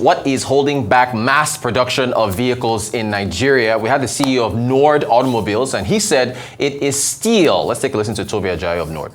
what is holding back mass production of vehicles in Nigeria? We had the CEO of Nord Automobiles, and he said it is steel. Let's take a listen to Toby Ajayi of Nord.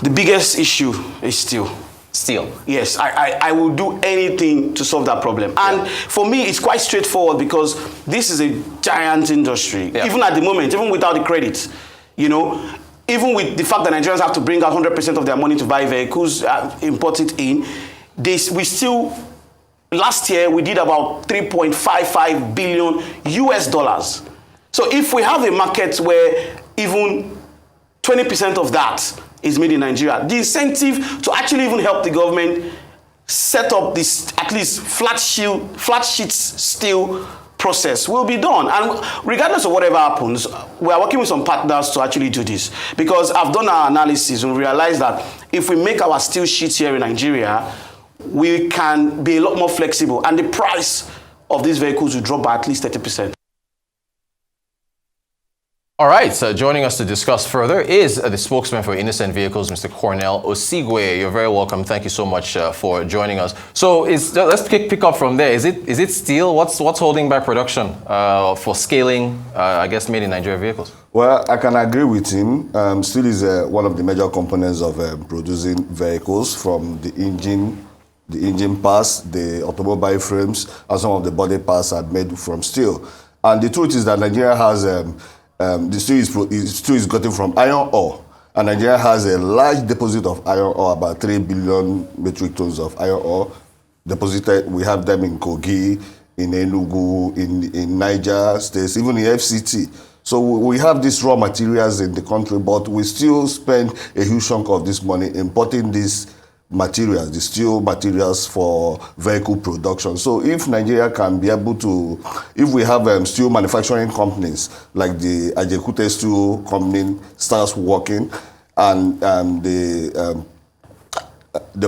The biggest issue is steel. Steel. Yes, I will do anything to solve that problem. And for me, it's quite straightforward because this is a giant industry. Yeah. Even at the moment, even without the credits, you know, even with the fact that Nigerians have to bring out 100% of their money to buy vehicles, import it in, we still, last year, we did about 3.55 billion US dollars. So if we have a market where even 20% of that is made in Nigeria, the incentive to actually even help the government set up this, at least flat sheets steel process will be done. And regardless of whatever happens, we are working with some partners to actually do this. Because I've done our analysis and realized that if we make our steel sheets here in Nigeria, we can be a lot more flexible. And the price of these vehicles will drop by at least 30%. All right, so joining us to discuss further is the spokesman for Innoson Vehicles, Mr. Cornel Osigwe. You're very welcome. Thank you so much for joining us. So let's pick up from there. Is it steel? What's holding back production for scaling, I guess, made in Nigeria vehicles? Well, I can agree with him. Steel is one of the major components of producing vehicles, from the engine parts, the automobile frames, and some of the body parts are made from steel. And the truth is that Nigeria has the steel is gotten from iron ore, and Nigeria has a large deposit of iron ore, about 3 billion metric tons of iron ore deposited. We have them in Kogi, in Enugu, in Niger states, even in FCT. So we have these raw materials in the country, but we still spend a huge chunk of this money importing these materials, the steel materials for vehicle production. So if Nigeria can be able to, if we have steel manufacturing companies like the Ajekute Steel Company starts working, and the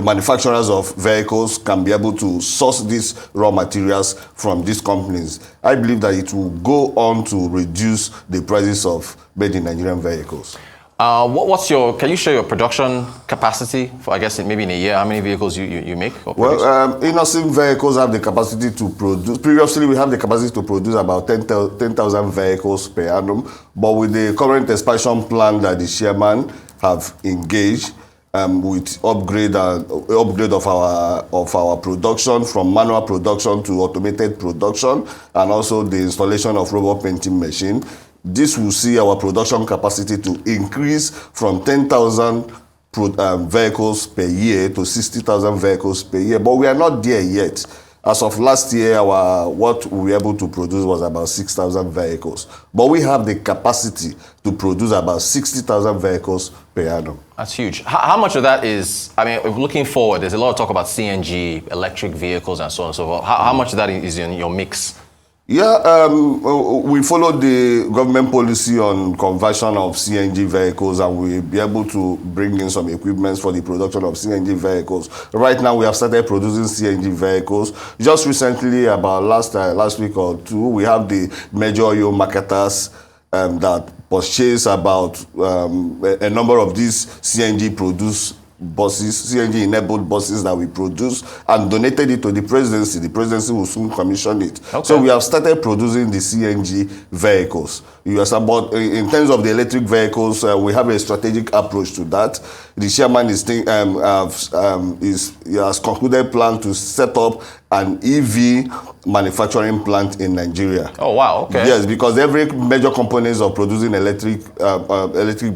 manufacturers of vehicles can be able to source these raw materials from these companies, I believe that it will go on to reduce the prices of made in Nigerian vehicles. Can you share your production capacity for, I guess, maybe in a year, how many vehicles you make? Well, Innoson Vehicles have the capacity to produce, previously we have the capacity to produce about 10,000 vehicles per annum, but with the current expansion plan that the chairman have engaged, with upgrade of our production from manual production to automated production, and also the installation of robot painting machine, this will see our production capacity to increase from 10,000 vehicles per year to 60,000 vehicles per year. But we are not there yet. As of last year, what we were able to produce was about 6,000 vehicles. But we have the capacity to produce about 60,000 vehicles per annum. That's huge. How much of that is, I mean, looking forward, there's a lot of talk about CNG, electric vehicles, and so on and so forth. How much of that is in your mix? Yeah, we followed the government policy on conversion of CNG vehicles, and we'll be able to bring in some equipment for the production of CNG vehicles. Right now, we have started producing CNG vehicles. Just recently, about last week or two, we have the major oil marketers that purchase about a number of these CNG produced buses, CNG-enabled buses that we produce, and donated it to the presidency. The presidency will soon commission it. Okay. So we have started producing the CNG vehicles. But in terms of the electric vehicles, we have a strategic approach to that. The chairman has concluded plan to set up an EV manufacturing plant in Nigeria. Oh, wow, okay. Yes, because every major components of producing electric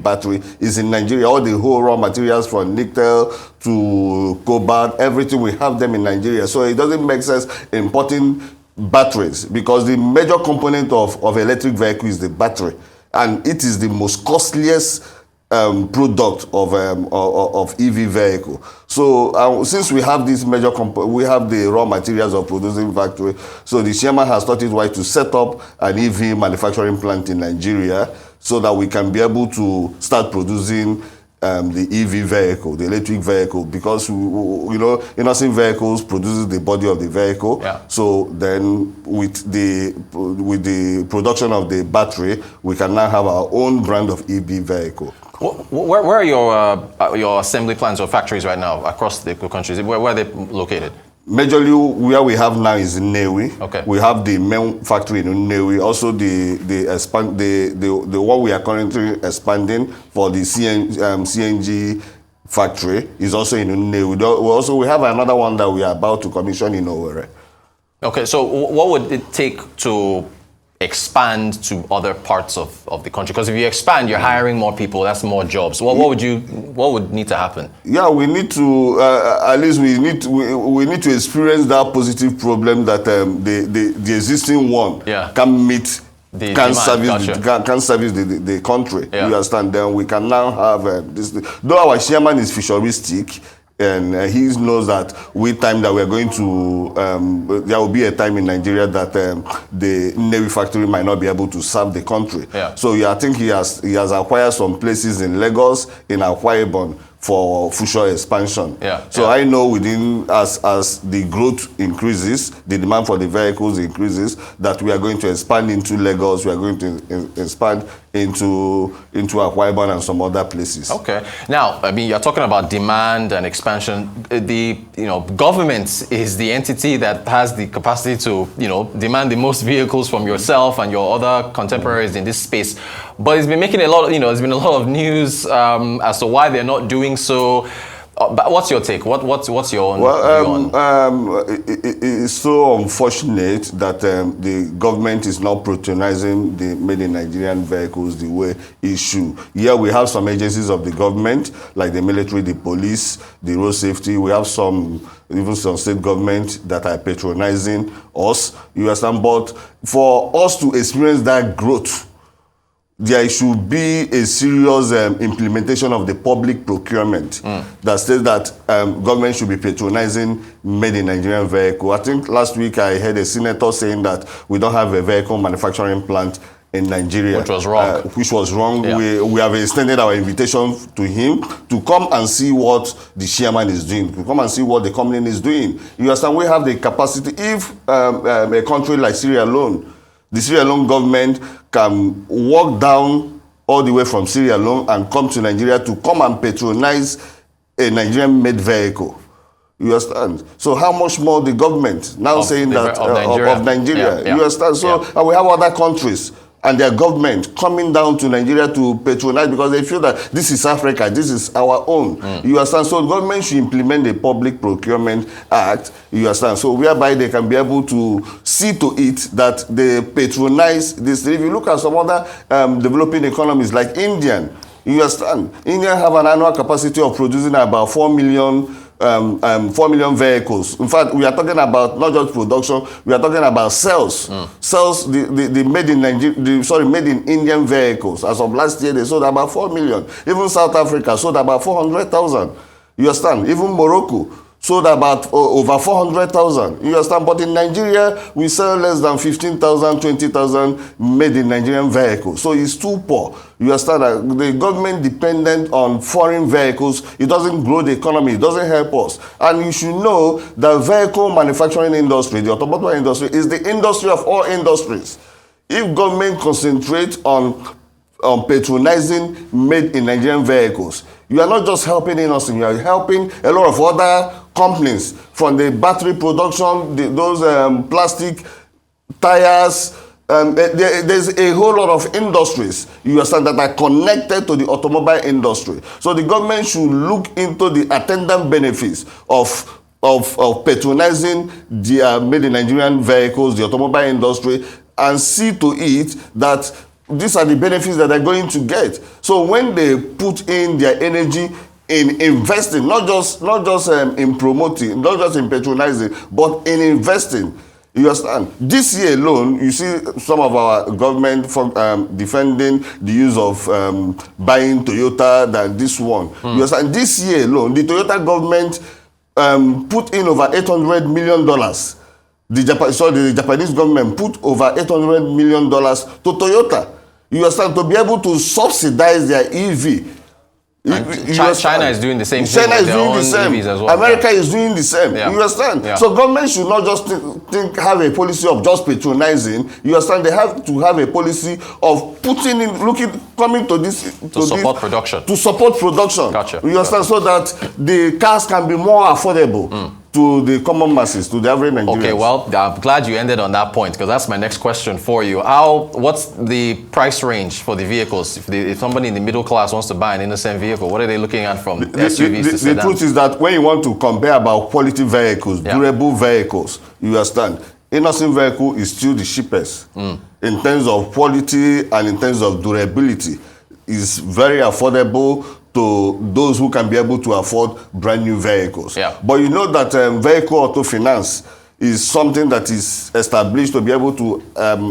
battery is in Nigeria. All the whole raw materials from nickel to cobalt, everything, we have them in Nigeria. So it doesn't make sense importing batteries, because the major component of electric vehicle is the battery, and it is the most costliest product of EV vehicle. So since we have this major we have the raw materials of producing factory, so the chairman has thought it right to set up an EV manufacturing plant in Nigeria, so that we can be able to start producing the EV vehicle, the electric vehicle, because Innoson Vehicles produces the body of the vehicle. Yeah. So then with the production of the battery, we can now have our own brand of EV vehicle. Where are your assembly plants or factories right now across the country? Where are they located? Majorly, where we have now is in Nnewi. Okay. We have the main factory in Nnewi. Also, the one we are currently expanding for the CNG factory is also in Nnewi. We have another one that we are about to commission in Owerri. Okay, so what would it take to expand to other parts of the country? Because if you expand, you're hiring more people. That's more jobs. What would need to happen? Yeah, we need to at least we need to experience that positive problem that the existing one can meet. Can service the country. You understand? Then we can now have this. Though our chairman is futuristic, and he knows that with time that we are going to, there will be a time in Nigeria that the Nnewi factory might not be able to serve the country. So I think he has acquired some places in Lagos, in Akwa Ibom, for future expansion. So I know within as the growth increases, the demand for the vehicles increases, that we are going to expand into Lagos, we are going to expand into Akwa Ibom and some other places. Okay. Now, I mean, you're talking about demand and expansion. The government is the entity that has the capacity to demand the most vehicles from yourself and your other contemporaries in this space. But it's been making a lot. There's been a lot of news as to why they're not doing so. But what's your take? What's your own view on? It's so unfortunate that the government is not patronizing the made in Nigerian vehicles the way it should. Yeah, we have some agencies of the government, like the military, the police, the road safety. We have even some state government that are patronizing us. You understand? But for us to experience that growth, there should be a serious implementation of the public procurement that says that government should be patronizing made in Nigerian vehicle. I think last week I heard a senator saying that we don't have a vehicle manufacturing plant in Nigeria. Which was wrong. We have extended our invitation to him to come and see what the chairman is doing, to come and see what the company is doing. You understand? We have the capacity. If a country like Sierra Leone, the Sierra Leone government can walk down all the way from Sierra Leone and come to Nigeria to come and patronize a Nigerian-made vehicle. You understand? So how much more the government now saying that of Nigeria? You understand? So and we have other countries and their government coming down to Nigeria to patronize because they feel that this is Africa, this is our own. You understand? So the government should implement the Public Procurement Act, you understand? So whereby they can be able to see to it that they patronize this. If you look at some other developing economies like India, you understand? India have an annual capacity of producing about 4 million vehicles. In fact, we are talking about not just production, we are talking about sales. Sales, the made in Nigeria, made in Indian vehicles. As of last year, they sold about 4 million. Even South Africa sold about 400,000. You understand? Even Morocco sold about over 400,000. You understand? But in Nigeria, we sell less than 15,000, 20,000 made in Nigerian vehicles. So it's too poor. You understand that the government dependent on foreign vehicles, it doesn't grow the economy, it doesn't help us. And you should know the vehicle manufacturing industry, the automobile industry, is the industry of all industries. If government concentrates on patronizing made in Nigerian vehicles, you are not just helping Innoson, you are helping a lot of other companies from the battery production, those plastic tires. There's a whole lot of industries, you understand, that are connected to the automobile industry. So the government should look into the attendant benefits of patronizing the made in Nigerian vehicles, the automobile industry, and see to it that these are the benefits that they're going to get. So when they put in their energy in investing, not just in promoting, not just in patronizing, but in investing, you understand? This year alone, you see some of our government defending the use of buying Toyota than this one. You understand? This year alone, the Toyota government put in over $800 million. The Japanese government put over $800 million to Toyota. You understand? To be able to subsidize their EV. China is doing the same thing. China is doing the same. EVs as well. America is doing the same. You understand? So government should not just have a policy of just patronizing. You understand? They have to have a policy of putting in, coming to this to support production. To support production. Gotcha. You understand? So that the cars can be more affordable to the common masses, to the average Nigerians. Okay, well, I'm glad you ended on that point, because that's my next question for you. What's the price range for the vehicles? If somebody in the middle class wants to buy an Innoson vehicle, what are they looking at from SUVs to sedans? The truth is that when you want to compare about quality vehicles, durable vehicles, you understand, Innoson vehicle is still the cheapest in terms of quality and in terms of durability. It's very affordable to those who can be able to afford brand new vehicles. Yeah. But you know that vehicle auto finance is something that is established to be able to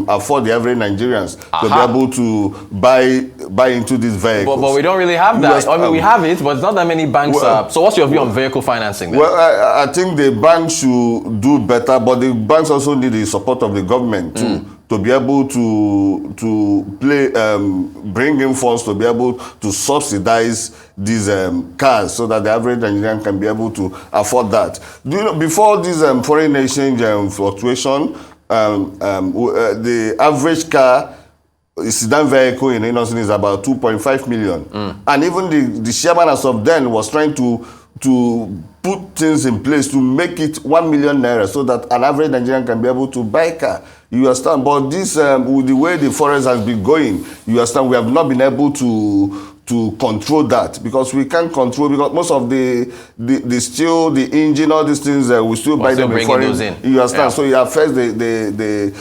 afford the average Nigerians to be able to buy into these vehicles. But we don't really have that. I mean, we have it, but it's not that many banks. So what's your view on vehicle financing then? Well, I think the banks should do better, but the banks also need the support of the government too. To be able to bring in funds to be able to subsidize these cars so that the average Nigerian can be able to afford that. Do you know, before this foreign exchange fluctuation, the average car, sedan vehicle in Innoson is about 2.5 million. And even the chairman as of then was trying to put things in place to make it 1 million naira so that an average Nigerian can be able to buy a car. You understand? But this, with the way the forest has been going, you understand, we have not been able to control that, because we can't control, because most of the steel, the engine, all these things, we still buy them before. You understand? So it affects the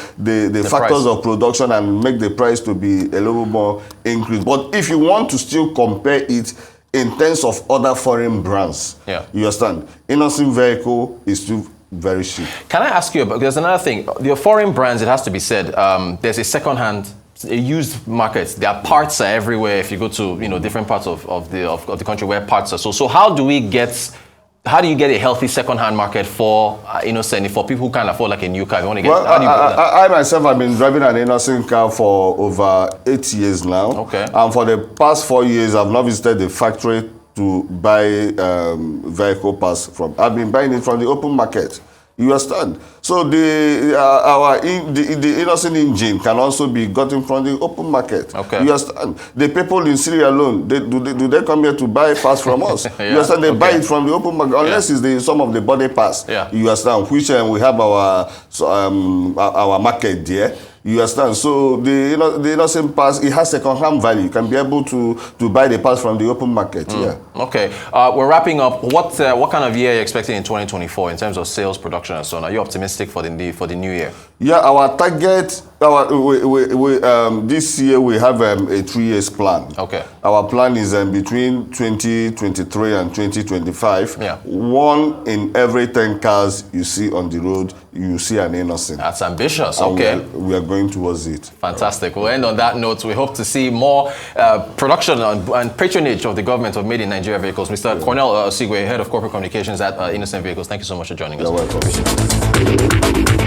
factors price of production and make the price to be a little more increased. But if you want to still compare it in terms of other foreign brands, you understand, Innoson vehicle is still very cheap. Can I ask you about, there's another thing, the foreign brands, it has to be said, there's a second-hand, a used market. Their parts are everywhere. If you go to different parts of the country where parts are. So how do you get a healthy second-hand market for Innoson, for people who can't afford like a new car? How do you I myself have been driving an Innoson car for over 8 years now. Okay. And for the past 4 years, I've not visited the factory to buy vehicle parts from. I've been buying it from the open market. You understand? So the Innoson engine can also be gotten from the open market. Okay. You understand? The people in Syria alone, do they come here to buy parts from us? You understand? They buy it from the open market, unless it's some of the body parts. You understand? Which we have our market there. You understand? So the Innoson parts, it has second-hand value. You can be able to buy the parts from the open market. Okay. We're wrapping up. What kind of year are you expecting in 2024 in terms of sales, production, and so on? Are you optimistic for the new year? Yeah, our target, this year we have a 3 years plan. Okay. Our plan is between 2023 and 2025. Yeah. 1 in every 10 cars you see on the road, you see an Innoson. That's ambitious. Okay. We are going towards it. Fantastic. We'll end on that note. We hope to see more production and patronage of the government of Made in Nigeria vehicles. Mr. Cornel Osigwe, Head of Corporate Communications at Innoson Vehicles, thank you so much for joining us. You're welcome.